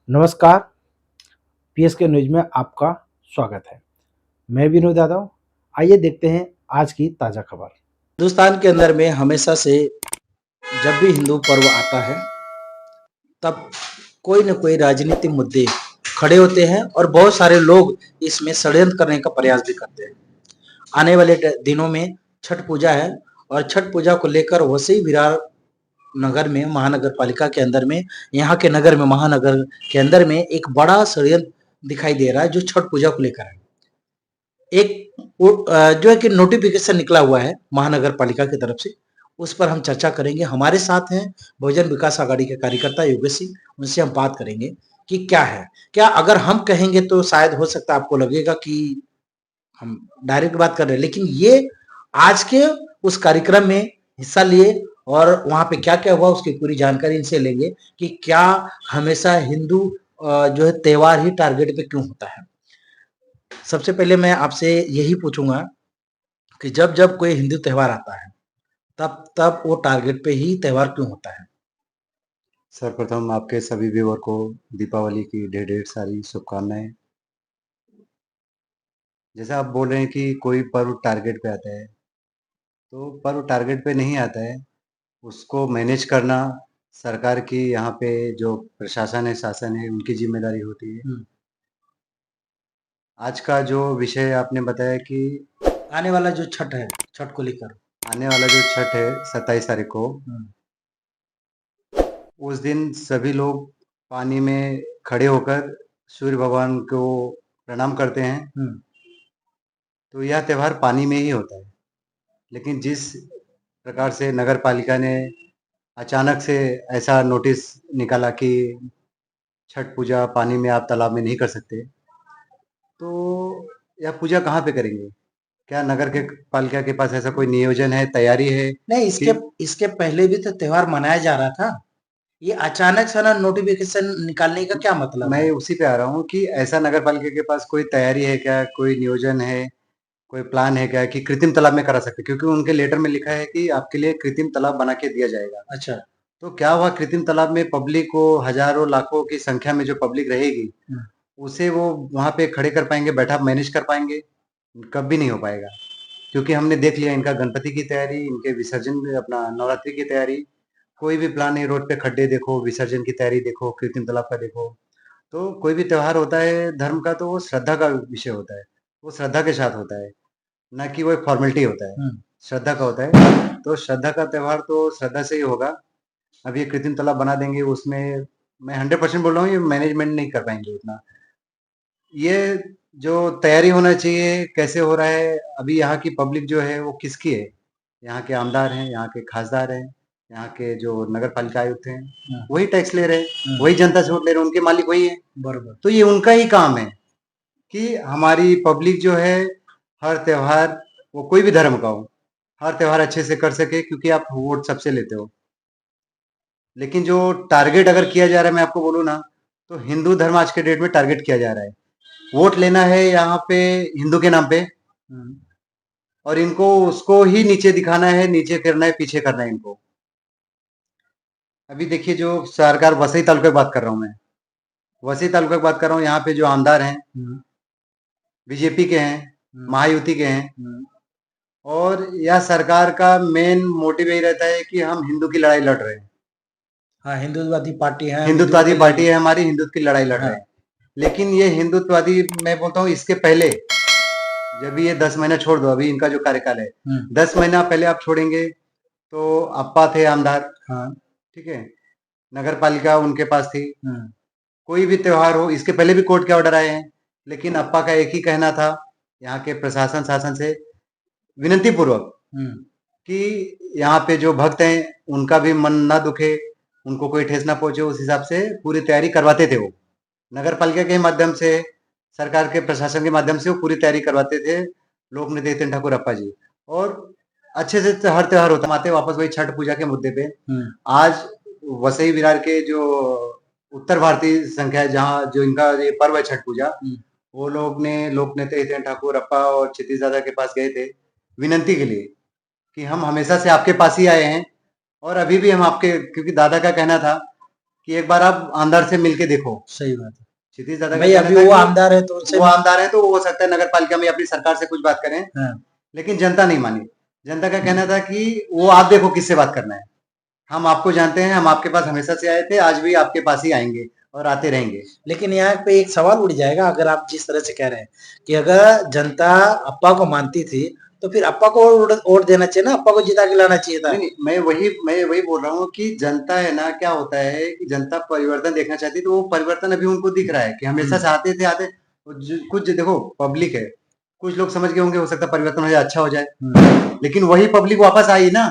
नमस्कार, PSK news में आपका स्वागत है। मैं विनोद यादव। आइए देखते हैं आज की ताज़ा खबर। हिंदुस्तान के अंदर में हमेशा से जब भी हिंदू पर्व आता है तब कोई न कोई राजनीतिक मुद्दे खड़े होते हैं और बहुत सारे लोग इसमें षड्यंत्र करने का प्रयास भी करते हैं। आने वाले दिनों में छठ पूजा है और छठ पूजा को लेकर वसई विरार नगर में महानगर पालिका के अंदर में यहाँ के नगर में महानगर के अंदर में एक बड़ा षड्यंत्र दिखाई दे रहा है जो छठ पूजा को लेकर है। जो है कि नोटिफिकेशन निकला हुआ है महानगर पालिका की तरफ से, उस पर हम चर्चा करेंगे। हमारे साथ हैं बहुजन विकास आघाड़ी के कार्यकर्ता योगेश सिंह, उनसे हम बात करेंगे कि क्या है। क्या अगर हम कहेंगे तो शायद हो सकता है आपको लगेगा कि हम डायरेक्ट बात कर रहे हैं, लेकिन ये आज के उस कार्यक्रम में हिस्सा लिए और वहां पे क्या क्या हुआ उसकी पूरी जानकारी इनसे लेंगे कि क्या हमेशा हिंदू जो है त्योहार ही टारगेट पे क्यों होता है। सबसे पहले मैं आपसे यही पूछूंगा कि जब जब कोई हिंदू त्योहार आता है तब तब वो टारगेट पे ही त्योहार क्यों होता है। सर्वप्रथम आपके सभी व्यूअर को दीपावली की ढेर ढेर सारी शुभकामनाएं। जैसा आप बोल रहे हैं कि कोई पर्व टारगेट पे आता है, तो पर्व टारगेट पे नहीं आता है, उसको मैनेज करना सरकार की, यहाँ पे जो प्रशासन है, शासन है, उनकी जिम्मेदारी होती है। आज का जो विषय आपने बताया कि आने वाला जो छठ है, छठ को लेकर आने वाला जो छठ है 27 तारीख को, उस दिन सभी लोग पानी में खड़े होकर सूर्य भगवान को प्रणाम करते हैं। तो यह त्योहार पानी में ही होता है, लेकिन जिस प्रकार से नगर पालिका ने अचानक से ऐसा नोटिस निकाला कि छठ पूजा पानी में, आप तालाब में नहीं कर सकते, तो यह पूजा कहाँ पे करेंगे? क्या नगर के पालिका के पास ऐसा कोई नियोजन है, तैयारी है? नहीं, इसके पहले भी तो त्योहार मनाया जा रहा था। ये अचानक से ना नोटिफिकेशन निकालने का क्या मतलब मैं है? उसी पे आ रहा हूँ कि ऐसा नगर पालिका के पास कोई तैयारी है क्या, कोई नियोजन है, कोई प्लान है क्या कि कृत्रिम तालाब में करा सकते? क्योंकि उनके लेटर में लिखा है कि आपके लिए कृत्रिम तालाब बना के दिया जाएगा। अच्छा। तो क्या हुआ, कृत्रिम तालाब में पब्लिक को, हजारों लाखों की संख्या में जो पब्लिक रहेगी, उसे वो वहाँ पे खड़े कर पाएंगे, बैठा मैनेज कर पाएंगे? कभी नहीं हो पाएगा। क्योंकि हमने देख लिया इनका गणपति की तैयारी, इनके विसर्जन में, अपना नवरात्रि की तैयारी, कोई भी प्लान नहीं। रोड पे खड्डे देखो, विसर्जन की तैयारी देखो, कृत्रिम तालाब का देखो। तो कोई भी त्योहार होता है धर्म का, तो वो श्रद्धा का विषय होता है, वो श्रद्धा के साथ होता है, ना कि वो एक फॉर्मेलिटी होता है। श्रद्धा का होता है, तो श्रद्धा का त्योहार तो श्रद्धा से ही होगा। अब ये कृत्रिम तालाब बना देंगे, उसमें मैं 100% बोल रहा हूँ, ये मैनेजमेंट नहीं कर पाएंगे उतना। ये जो तैयारी होना चाहिए कैसे हो रहा है? अभी यहाँ की पब्लिक जो है वो किसकी है? यहाँ के आमदार हैं, यहाँ के खासदार हैं, यहाँ के जो नगर पालिका आयुक्त हैं, वही टैक्स ले रहे हैं, वही जनता से वोट ले रहे हैं, उनके मालिक वही है। बरोबर। तो ये उनका ही काम है कि हमारी पब्लिक जो है हर त्योहार, वो कोई भी धर्म का हो, हर त्योहार अच्छे से कर सके, क्योंकि आप वोट सबसे लेते हो। लेकिन जो टारगेट अगर किया जा रहा है, मैं आपको बोलूँ ना, तो हिंदू धर्म आज के डेट में टारगेट किया जा रहा है। वोट लेना है यहाँ पे हिंदू के नाम पे, और इनको उसको ही नीचे दिखाना है, नीचे करना है, पीछे करना है इनको। अभी देखिए, जो सरकार, वसई तालुका की बात कर रहा हूँ मैं, वसई तालुका की बात कर रहा हूँ, यहाँ पे जो आमदार हैं बीजेपी के हैं, महायुति के हैं, और यह सरकार का मेन मोटिव यही रहता है कि हम हिंदू की लड़ाई लड़ रहे हैं। हाँ, हिंदुत्ववादी पार्टी है, हिंदुत्ववादी पार्टी है हमारी, हिंदुत्व की लड़ाई लड़ रहे हैं। लेकिन ये हिंदुत्ववादी, मैं बोलता हूँ इसके पहले, जब ये 10 महीना छोड़ दो, अभी इनका जो कार्यकाल है, 10 महीना पहले आप छोड़ेंगे तो अप्पा थे आमदार, ठीक है, नगर पालिका उनके पास थी। कोई भी त्योहार हो, इसके पहले भी कोर्ट के ऑर्डर आए हैं, लेकिन अप्पा का एक ही कहना था यहाँ के प्रशासन शासन से, विनती पूर्वक, कि यहाँ पे जो भक्त हैं उनका भी मन ना दुखे, उनको कोई ठेस ना पहुंचे, उस हिसाब से पूरी तैयारी करवाते थे वो। नगर पालिका के माध्यम से, सरकार के प्रशासन के माध्यम से वो पूरी तैयारी करवाते थे लोक नृत्य ठाकुर अप्पा जी, और अच्छे से हर त्योहार होता। आते वापस वही छठ पूजा के मुद्दे पे, आज वसई विरार के जो उत्तर भारतीय संख्या है, जहाँ जो इनका ये पर्व है छठ पूजा, वो लोग ने लोक नृत्य हितेन ठाकुर अप्पा और क्षितिज दादा के पास गए थे विनंती के लिए कि हम हमेशा से आपके पास ही आए हैं, और अभी भी हम आपके, क्योंकि दादा का कहना था कि एक बार आप आमदार से मिलके देखो। सही बात है क्षितिज दादा का भाई, कहना अभी था वो कि आमदार है तो उनसे वो आमदार है तो हो सकता है नगर पालिका में अपनी सरकार से कुछ बात करें, हाँ, लेकिन जनता नहीं मानी। जनता का कहना था कि वो आप देखो किससे बात करना है, हम आपको जानते हैं, हम आपके पास हमेशा से आए थे, आज भी आपके पास ही आएंगे और आते रहेंगे। लेकिन यहाँ पे एक सवाल उठ जाएगा, अगर आप जिस तरह से कह रहे हैं कि अगर जनता अप्पा को मानती थी तो फिर अप्पा को वोट देना चाहिए ना, अप्पा को जिता के लाना चाहिए था। नहीं, मैं वही बोल रहा हूँ कि जनता है ना, क्या होता है कि जनता परिवर्तन देखना चाहती है, तो वो परिवर्तन अभी उनको दिख रहा है कि हमेशा से आते कुछ देखो पब्लिक है, कुछ लोग समझ गए होंगे हो सकता है परिवर्तन हो जाए, अच्छा हो जाए, लेकिन वही पब्लिक वापस आई ना,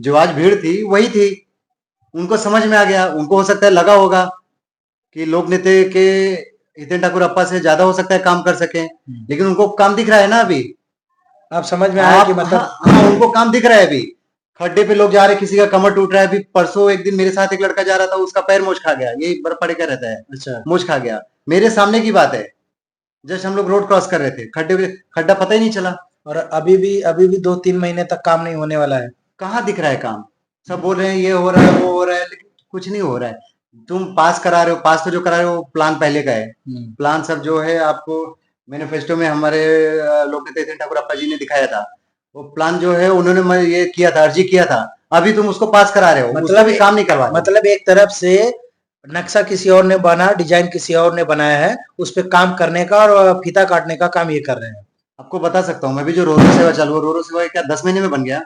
जो आज भीड़ थी वही थी, उनको समझ में आ गया, उनको हो सकता है लगा होगा कि लोक नेता के हितेन ठाकुर अप्पा से ज्यादा हो सकता है काम कर सके, लेकिन उनको काम दिख रहा है ना अभी। आप समझ में आया कि मतलब हाँ, उनको काम दिख रहा है अभी। खड्डे पे लोग जा रहे, किसी का कमर टूट रहा है। अभी परसों एक दिन मेरे साथ एक लड़का जा रहा था, उसका पैर मोच खा गया, ये बर्फ पड़े का रहता है, अच्छा, मोच खा गया, मेरे सामने की बात है, जस्ट हम लोग रोड क्रॉस कर रहे थे, खड्डा पता ही नहीं चला। और अभी भी 2-3 महीने तक काम नहीं होने वाला है। कहाँ दिख रहा है काम? सब बोल रहे हैं ये हो रहा है वो हो रहा है, लेकिन कुछ नहीं हो रहा है। तुम पास करा रहे हो, पास तो जो करा रहे हो प्लान पहले का है, प्लान सब जो है आपको मैनिफेस्टो में हमारे लोक नेता हितेन ठाकुर अप्पा जी ने दिखाया था, वो प्लान जो है उन्होंने ये किया था, अर्जी किया था, अभी तुम उसको पास करा रहे हो, मतलब भी काम नहीं करवा रहे। मतलब एक तरफ से नक्शा किसी और ने बना, डिजाइन किसी और ने बनाया है, उस पे काम करने का और फीता काटने का काम ये कर रहे हैं। आपको बता सकता हूँ मैं भी, जो रोरो सेवा चालू है, रोरो सेवा क्या 10 महीने में बन गया?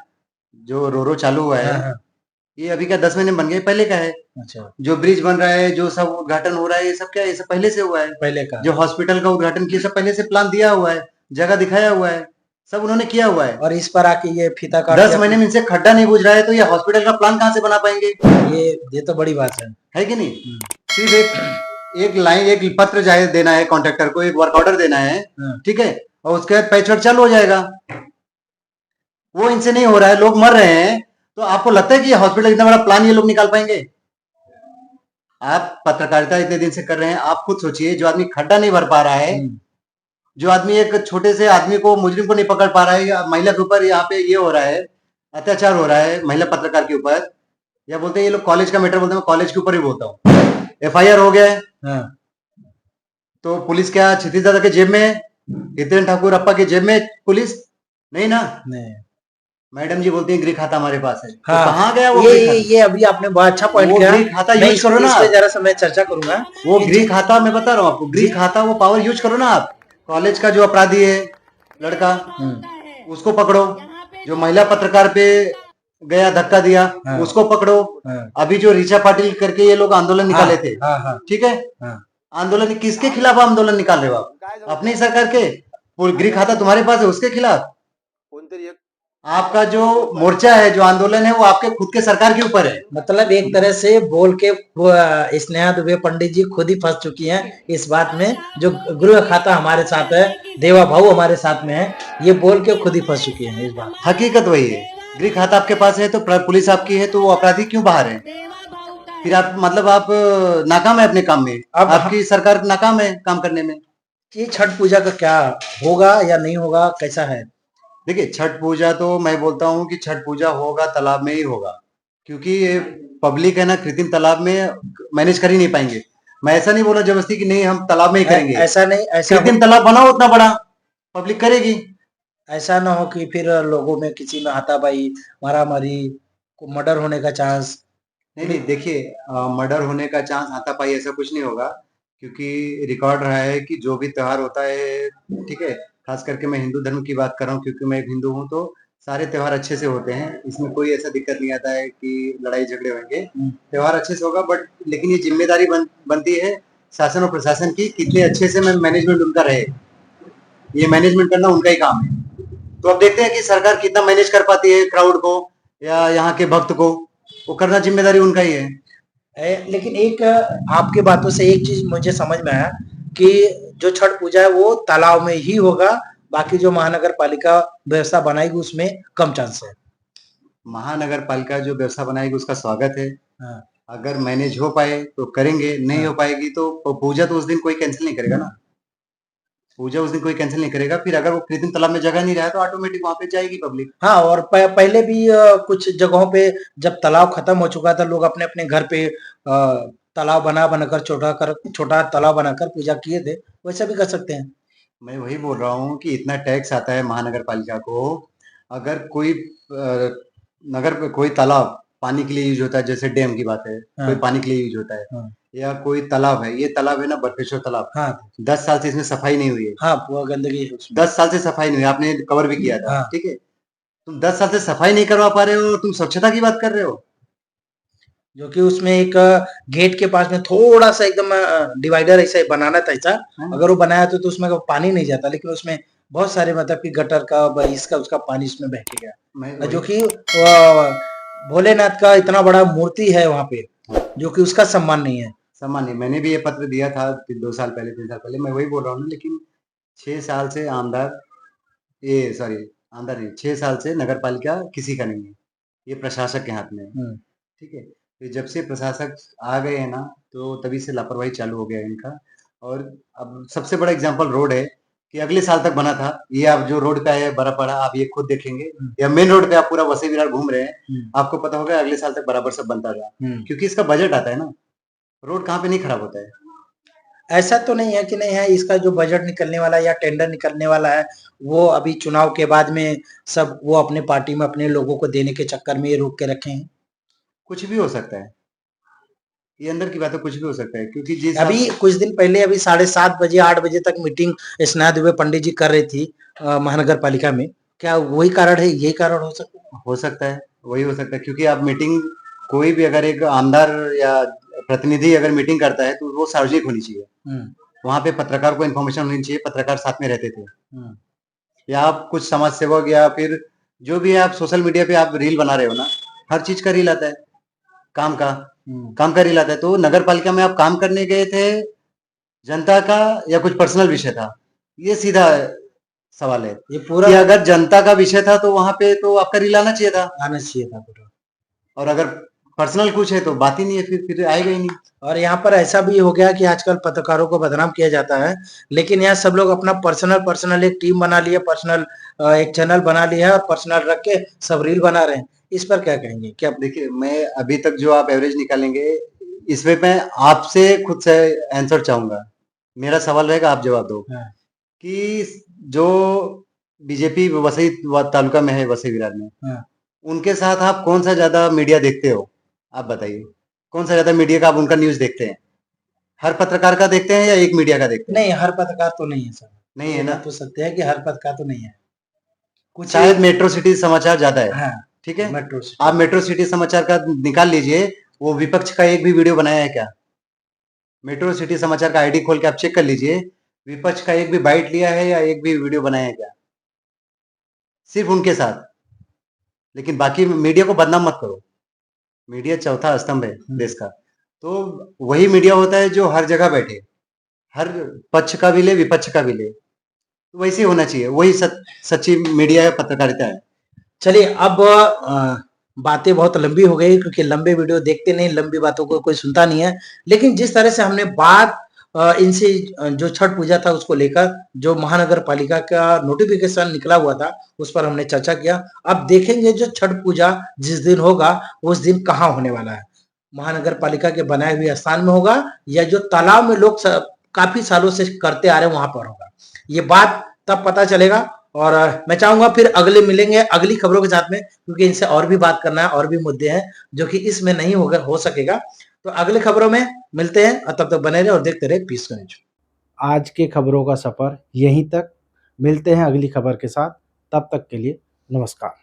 जो रोरो चालू हुआ है, हाँ, हाँ। ये अभी क्या 10 महीने में बन गया? पहले का है। अच्छा, जो ब्रिज बन रहा है, जो सब उद्घाटन हो रहा है, ये सब क्या है? ये सब पहले से हुआ है। पहले का। जो हॉस्पिटल का उद्घाटन किया, सब पहले से प्लान दिया हुआ है, जगह दिखाया हुआ है, सब उन्होंने किया हुआ है। और इस पर आके ये फीता काट 10 महीने में इनसे खड्डा नहीं बुझ रहा है, तो ये हॉस्पिटल का प्लान कहाँ से बना पाएंगे? ये तो बड़ी बात है कि नहीं? सिर्फ एक लाइन, एक पत्र जाहिर देना है कॉन्ट्रैक्टर को, एक वर्क ऑर्डर देना है, ठीक है, और उसके बाद पैच वर्क चालू हो जाएगा। वो इनसे नहीं हो रहा है, लोग मर रहे हैं, तो आपको लगता है कि हॉस्पिटल इतना बड़ा प्लान ये लोग निकाल पाएंगे? आप पत्रकारिता इतने दिन से कर रहे हैं, आप खुद सोचिए, जो आदमी खड्डा नहीं भर पा रहा है, जो आदमी एक छोटे से आदमी को, मुजरिम को नहीं पकड़ पा रहा है, या महिला के ऊपर यहाँ पे ये हो रहा है, अत्याचार हो रहा है महिला पत्रकार के ऊपर, या बोलते हैं ये लोग कॉलेज का मैटर बोलते हैं, मैं कॉलेज के ऊपर ही बोलता हूँ, एफआईआर हो गया है, तो पुलिस क्या क्षितिज दादा के जेब में है? हितेन ठाकुर अप्पा के जेब में पुलिस नहीं ना? नहीं। मैडम जी बोलती है गृह खाता हमारे पास है, हाँ, तो कहाँ गया वो ये गृह खाता? ये अभी आपने बहुत अच्छा पॉइंट वो किया। गृह खाता मैं यूज करो ना इस पे आप। जरा सा मैं चर्चा करूंगा। वो गृह खाता मैं बता रहा हूँ आपको, गृह खाता वो पावर यूज करो ना आप। कॉलेज का जो अपराधी है लड़का, उसको पकड़ो, जो महिला पत्रकार पे गया धक्का दिया, उसको पकड़ो। अभी जो ऋचा पाटिल करके ये लोग आंदोलन निकाले थे, ठीक है, आंदोलन किसके खिलाफ आंदोलन निकाल रहे हो आप? अपनी सरकार के। वो गृह खाता तुम्हारे पास है, उसके खिलाफ। आपका जो मोर्चा है, जो आंदोलन है, वो आपके खुद के सरकार के ऊपर है। मतलब एक तरह से बोल के स्नेहा दुबे पंडित जी खुद ही फंस चुकी हैं इस बात में, जो गृह खाता हमारे साथ है, देवा भाऊ हमारे साथ में है, ये बोल के खुद ही फंस चुकी हैं इस बात। हकीकत वही है, गृह खाता आपके पास है तो पुलिस आपकी है, तो वो अपराधी क्यों बाहर है? फिर आप मतलब आप नाकाम है अपने काम में, अब आपकी सरकार नाकाम है काम करने में। ये छठ पूजा का क्या होगा या नहीं होगा, कैसा है? देखिए, छठ पूजा तो मैं बोलता हूँ कि छठ पूजा होगा तालाब में ही होगा, क्योंकि ये पब्लिक है ना, कृत्रिम तालाब में मैनेज कर ही नहीं पाएंगे। मैं ऐसा नहीं बोला जबरदस्ती कि नहीं हम तालाब में ही करेंगे, ऐसा नहीं, ऐसा कृत्रिम तालाब बनाओ उतना बड़ा, पब्लिक करेगी। ऐसा ना हो कि फिर लोगों में किसी में हाथापाई, मारामारी, मर्डर होने का चांस। नहीं, देखिए, मर्डर होने का चांस, हाथापाई ऐसा कुछ नहीं होगा, क्योंकि रिकॉर्ड रहा है कि जो भी त्योहार होता है, ठीक है, खास करके मैं हिंदू धर्म की बात कर रहा हूँ, क्योंकि मैं एक हिंदू हूँ, तो सारे त्योहार अच्छे से होते हैं, इसमें कोई ऐसा दिक्कत नहीं आता है कि लड़ाई झगड़े होंगे, त्योहार अच्छे से होगा। बट लेकिन ये जिम्मेदारी बनती है शासन और प्रशासन की, कितने अच्छे से मैनेजमेंट उनका रहे, ये मैनेजमेंट करना उनका ही काम है। तो अब देखते हैं कि सरकार कितना मैनेज कर पाती है क्राउड को या यहाँ के भक्त को, वो करना जिम्मेदारी उनका ही है। लेकिन एक आपके बातों से एक चीज मुझे समझ में आया कि जो छठ पूजा है वो तालाब में ही होगा, बाकी जो महानगर पालिका व्यवस्था बनाएगी उसमें कम चांस है। महानगर पालिका जो व्यवस्था बनाएगी उसका स्वागत है। अगर मैनेज हो पाए तो करेंगे, नहीं हो पाएगी तो पूजा तो उस दिन कोई कैंसिल नहीं करेगा ना, पूजा उस दिन कोई कैंसिल नहीं करेगा। फिर अगर वो कृत्रिम तालाब में जगह नहीं रहा तो ऑटोमेटिक वहां पे जाएगी पब्लिक। हाँ, और पहले भी कुछ जगहों पे जब तालाब खत्म हो चुका था, लोग अपने अपने घर पे तालाब बनाकर छोटा तालाब बनाकर पूजा किए थे, वैसा भी कर सकते हैं। मैं वही बोल रहा हूँ कि इतना टैक्स आता है महानगर पालिका को, अगर कोई नगर पे कोई तालाब पानी के लिए यूज होता है, जैसे डैम की बात है, कोई पानी के लिए यूज होता है, या कोई तालाब है, ये तालाब है ना बरपेश्वर तालाब, 10 साल से इसमें सफाई नहीं हुई है। वो गंदगी है उसमें। 10 साल से सफाई नहीं हुई, आपने कवर भी किया था, ठीक है। तुम 10 साल से सफाई नहीं करवा पा रहे हो, तुम स्वच्छता की बात कर रहे हो। जो कि उसमें एक गेट के पास में थोड़ा सा एकदम डिवाइडर ऐसा बनाना था ऐसा, अगर वो बनाया तो उसमें पानी नहीं जाता, लेकिन उसमें बहुत सारे मतलब कि गटर का इसका उसका पानी उसमें बह के गया, जो कि भोलेनाथ का इतना बड़ा मूर्ति है वहां पे, जो कि उसका सम्मान नहीं है। सम्मान नहीं, मैंने भी ये पत्र दिया था 2 साल पहले 3 साल पहले, मैं वही बोल रहा हूँ ना। लेकिन 6 साल से आमदार नहीं, 6 साल से नगर पालिका किसी का नहीं है, ये प्रशासक के हाथ में है, ठीक है। तो जब से प्रशासक आ गए हैं ना, तो तभी से लापरवाही चालू हो गया है इनका। और अब सबसे बड़ा एग्जांपल रोड है कि अगले साल तक बना था, ये आप जो रोड पे है बड़ा आप ये खुद देखेंगे, या मेन रोड पे आप पूरा वसई विरार घूम रहे हैं, आपको पता होगा अगले साल तक बराबर सब बनता रहा, क्योंकि इसका बजट आता है ना। रोड कहाँ पे नहीं खराब होता है। ऐसा तो नहीं है कि नहीं है, इसका जो बजट निकलने वाला है या टेंडर निकलने वाला है, वो अभी चुनाव के बाद में सब वो अपने पार्टी में अपने लोगों को देने के चक्कर में ये रोक के रखे हैं। कुछ भी हो सकता है, ये अंदर की बात है, कुछ भी हो सकता है, क्योंकि जिस अभी कुछ दिन पहले अभी 7:30 बजे 8 बजे तक मीटिंग स्नेहा दुबे पंडित जी कर रही थी महानगर पालिका में, क्या वही कारण है, यही कारण हो सकता है? हो सकता है, वही हो सकता है, क्योंकि आप मीटिंग कोई भी अगर एक आमदार या प्रतिनिधि अगर मीटिंग करता है तो वो सार्वजनिक होनी चाहिए। वहां पे पत्रकार को इन्फॉर्मेशन होनी चाहिए, पत्रकार साथ में रहते थे। या आप कुछ समाज सेवक या फिर जो भी आप सोशल मीडिया पे आप रील बना रहे हो ना, हर चीज का रील आता है, काम का रील आता है। तो नगर पालिका में आप काम करने गए थे, जनता का या कुछ पर्सनल विषय था, ये सीधा सवाल है। ये पूरा कि अगर जनता का विषय था तो वहां पे तो आपका रील आना चाहिए था, पूरा। और अगर पर्सनल कुछ है तो बात ही नहीं है, फिर आएगा ही नहीं। और यहाँ पर ऐसा भी हो गया कि आजकल पत्रकारों को बदनाम किया जाता है, लेकिन यहाँ सब लोग अपना पर्सनल एक टीम बना लिया, पर्सनल एक चैनल बना लिया है और पर्सनल रख के सब रील बना रहे हैं। इस पर क्या कहेंगे? क्या देखिए, मैं अभी तक जो आप एवरेज निकालेंगे, इसमें मैं आपसे खुद से आंसर चाहूंगा। मेरा सवाल रहेगा, आप जवाब दो। कि जो बीजेपी वसई तालुका में है, वसई विरार में, उनके साथ आप कौन सा ज्यादा मीडिया देखते हो? आप बताइए, कौन सा ज्यादा मीडिया का आप उनका न्यूज देखते हैं? हर पत्रकार का देखते हैं या एक मीडिया का देखते हैं? नहीं, हर पत्रकार तो नहीं है सर, नहीं है ना। तो सत्य है कि हर पत्रकार तो नहीं है, कुछ शायद मेट्रो सिटी समाचार ज्यादा है। हाँ, ठीक है, आप मेट्रो सिटी समाचार का निकाल लीजिए, वो विपक्ष का एक भी वीडियो बनाया है क्या? मेट्रो सिटी समाचार का आईडी खोल के आप चेक कर लीजिए, विपक्ष का एक भी बाइट लिया है या एक भी वीडियो बनाया है क्या? सिर्फ उनके साथ। लेकिन बाकी मीडिया को बदनाम मत करो, मीडिया चौथा स्तंभ है देश का। तो वही मीडिया होता है जो हर जगह बैठे, हर पक्ष का भी ले, विपक्ष का भी ले, तो वैसे होना चाहिए, वही सच्ची मीडिया है, पत्रकारिता है। चलिए, अब बातें बहुत लंबी हो गई, क्योंकि लंबे वीडियो देखते नहीं, लंबी बातों को कोई सुनता नहीं है। लेकिन जिस तरह से हमने बात इनसे जो छठ पूजा था उसको लेकर, जो महानगर पालिका का नोटिफिकेशन निकला हुआ था, उस पर हमने चर्चा किया। अब देखेंगे जो छठ पूजा जिस दिन होगा उस दिन कहाँ होने वाला है, महानगर पालिका के बनाए हुए स्थान में होगा या जो तालाब में लोग काफी सालों से करते आ रहे हैं वहां पर होगा। ये बात तब पता चलेगा। और मैं चाहूंगा फिर अगले मिलेंगे अगली खबरों के साथ में, क्योंकि इनसे और भी बात करना है, और भी मुद्दे हैं जो कि इसमें नहीं हो सकेगा। तो अगले खबरों में मिलते हैं, और तब तक बने रहे और देखते रहे पीस न्यूज। आज के खबरों का सफर यहीं तक, मिलते हैं अगली खबर के साथ, तब तक के लिए नमस्कार।